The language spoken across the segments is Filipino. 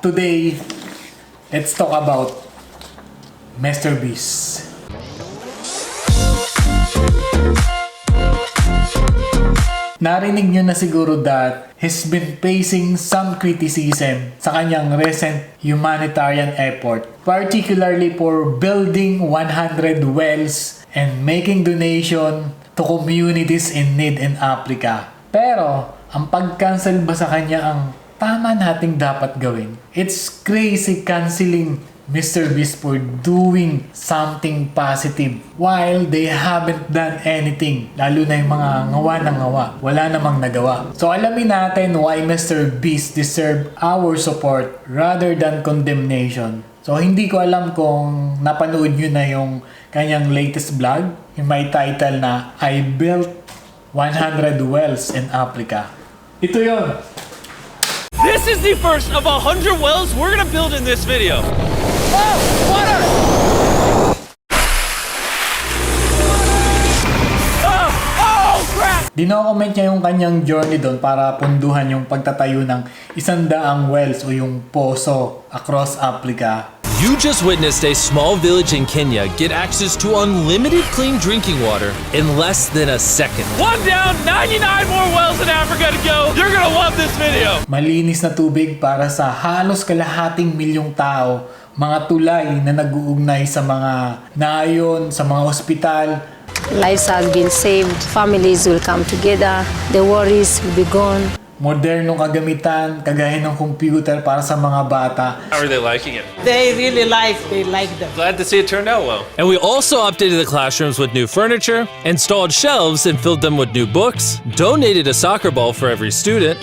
Today, let's talk about MrBeast. Narinig nyo na siguro that he's been facing some criticism sa kanyang recent humanitarian effort, particularly for building 100 wells and making donation to communities in need in Africa. Pero, ang pag-cancel ba sa kanya ang tama nating dapat gawin? It's crazy canceling MrBeast for doing something positive while they haven't done anything. Lalo na yung mga ngawa ng ngawa. Wala namang nagawa. So alamin natin why MrBeast deserve our support rather than condemnation. So hindi ko alam kung napanood nyo na yung kanyang latest vlog. Yung may title na I Built 100 Wells in Africa. Ito yun. This is the first of 100 wells we're gonna build in this video. Oh, water! Oh, crap! Dino-comment niya yung kanyang journey doon para punduhan yung pagtatayo ng 100 wells o yung poso across Africa. You just witnessed a small village in Kenya get access to unlimited clean drinking water in less than a second. One down, 99 more wells in Africa to go. You're gonna love this video. Malinis na tubig para sa halos kalahating milyong tao, mga tulay na nag-uugnay sa mga nayon, sa mga ospital. Lives have been saved, families will come together, the worries will be gone. Modernong kagamitan, kagaya ng computer para sa mga bata. How are they liking it? They like them. Glad to see it turned out well. And we also updated the classrooms with new furniture, installed shelves and filled them with new books, donated a soccer ball for every student,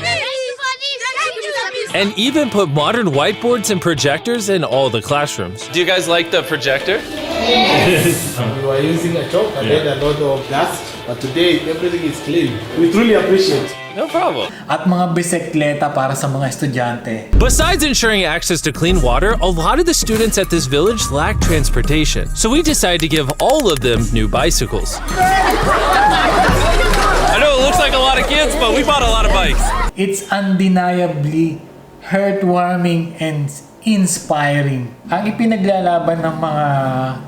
and even put modern whiteboards and projectors in all the classrooms. Do you guys like the projector? We were using a chalk and then a lot of dust, but today everything is clean. We truly appreciate it. No problem. At mga bisikleta para sa mga estudyante. Besides ensuring access to clean water, a lot of the students at this village lack transportation. So we decided to give all of them new bicycles. I know it looks like a lot of kids, but we bought a lot of bikes. It's undeniably heartwarming and inspiring. Ang ipinaglalaban ng mga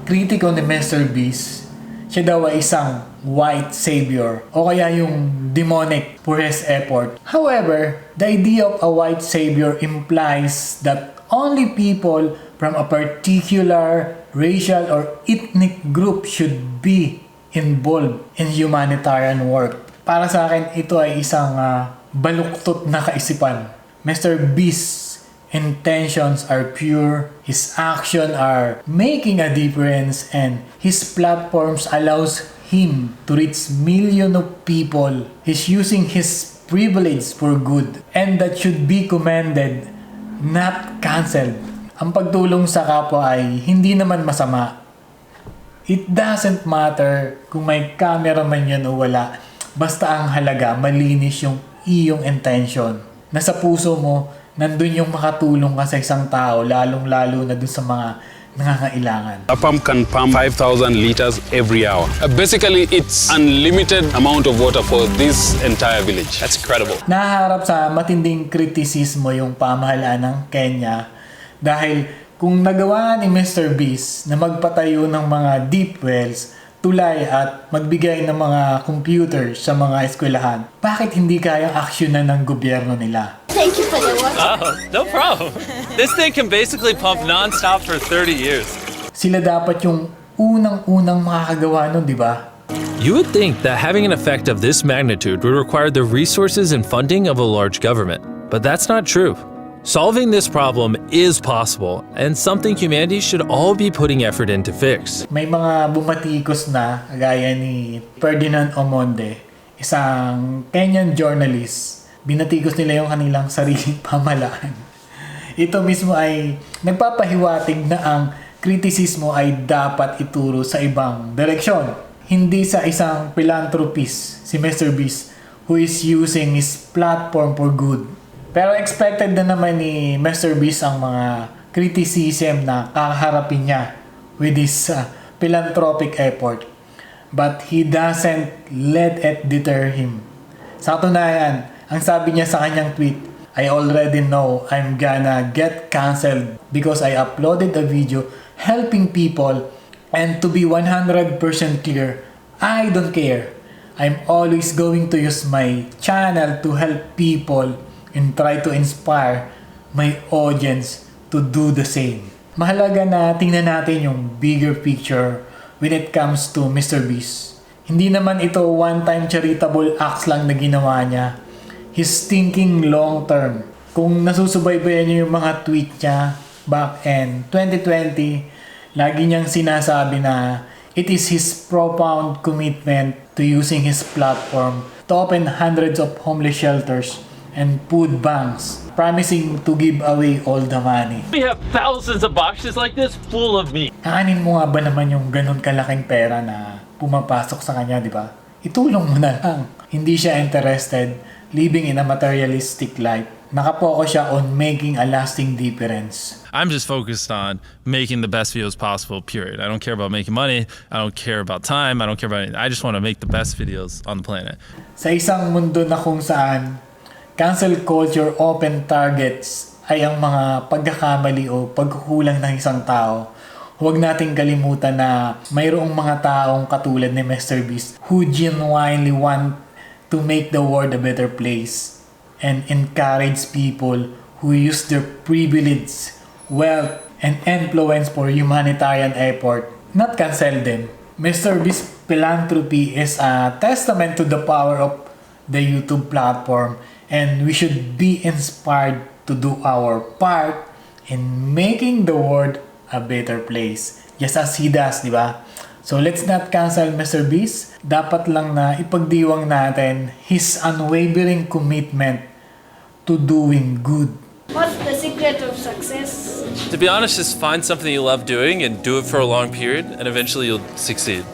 kritiko ni MrBeast, siya daw ay isang white savior o kaya yung demonic for his effort. However, the idea of a white savior implies that only people from a particular racial or ethnic group should be involved in humanitarian work. Para sa akin, ito ay isang baluktot na kaisipan. MrBeast's intentions are pure, his actions are making a difference, and his platforms allows him to reach millions of people. He's using his privilege for good, and that should be commended, not cancelled. Ang pagtulong sa kapwa ay hindi naman masama. It doesn't matter kung may camera man yan o wala. Basta ang halaga, malinis yung iyong intention. Nasa puso mo, nandun yung makatulong ka sa isang tao, lalong-lalo na dun sa mga nangangailangan. A pump can pump 5,000 liters every hour. Basically, it's unlimited amount of water for this entire village. That's incredible. Naharap sa matinding kritisismo yung pamahalaan ng Kenya dahil kung nagawa ni MrBeast na magpatayo ng mga deep wells, tulay at magbigay ng mga computers sa mga eskwelahan, bakit hindi kayang aksyonan ng gobyerno nila? Thank you for the water. Oh, no problem. This thing can basically pump non-stop for 30 years. Sila dapat yung unang-unang makakagawa nun, di ba? You would think that having an effect of this magnitude would require the resources and funding of a large government, but that's not true. Solving this problem is possible and something humanity should all be putting effort in to fix. May mga bumatikos na, gaya ni Ferdinand Omonde, isang Kenyan journalist. Binatikos nila yung kanilang sariling pamahalaan. Ito mismo ay nagpapahiwatig na ang kritisismo ay dapat ituro sa ibang direksyon. Hindi sa isang philanthropist, si MrBeast, who is using his platform for good. Pero expected na naman ni MrBeast ang mga criticism na kakaharapin niya with his philanthropic effort. But he doesn't let it deter him. Sa katunayan, ang sabi niya sa kanyang tweet, I already know I'm gonna get cancelled because I uploaded a video helping people, and to be 100% clear, I don't care. I'm always going to use my channel to help people and try to inspire my audience to do the same. Mahalaga na tingnan natin yung bigger picture when it comes to MrBeast. Hindi naman ito one-time charitable acts lang na ginawa niya. He's thinking long-term. Kung nasusubaybayan niyo yung mga tweet niya back in 2020, lagi niyang sinasabi na it is his profound commitment to using his platform to open hundreds of homeless shelters and food banks, promising to give away all the money. We have thousands of boxes like this full of meat. Kakanin mo nga ba naman yung ganun kalaking pera na pumapasok sa kanya, di ba? Itulong mo na lang. Hindi siya interested living in a materialistic life. Nakapokus siya on making a lasting difference. I'm just focused on making the best videos possible, period. I don't care about making money. I don't care about time. I don't care about anything. I just want to make the best videos on the planet. Sa isang mundo na kung saan cancel culture open targets ay ang mga pagkakamali o pagkukulang ng isang tao, huwag nating kalimutan na mayroong mga taong katulad ni MrBeast who genuinely want to make the world a better place and encourage people who use their privilege, wealth, and influence for humanitarian effort, not cancel them. MrBeast Philanthropy is a testament to the power of the YouTube platform, and we should be inspired to do our part in making the world a better place. Just as he does, di ba? So let's not cancel MrBeast. Dapat lang na ipagdiwang natin his unwavering commitment to doing good. What's the secret of success? To be honest, just find something you love doing and do it for a long period, and eventually you'll succeed.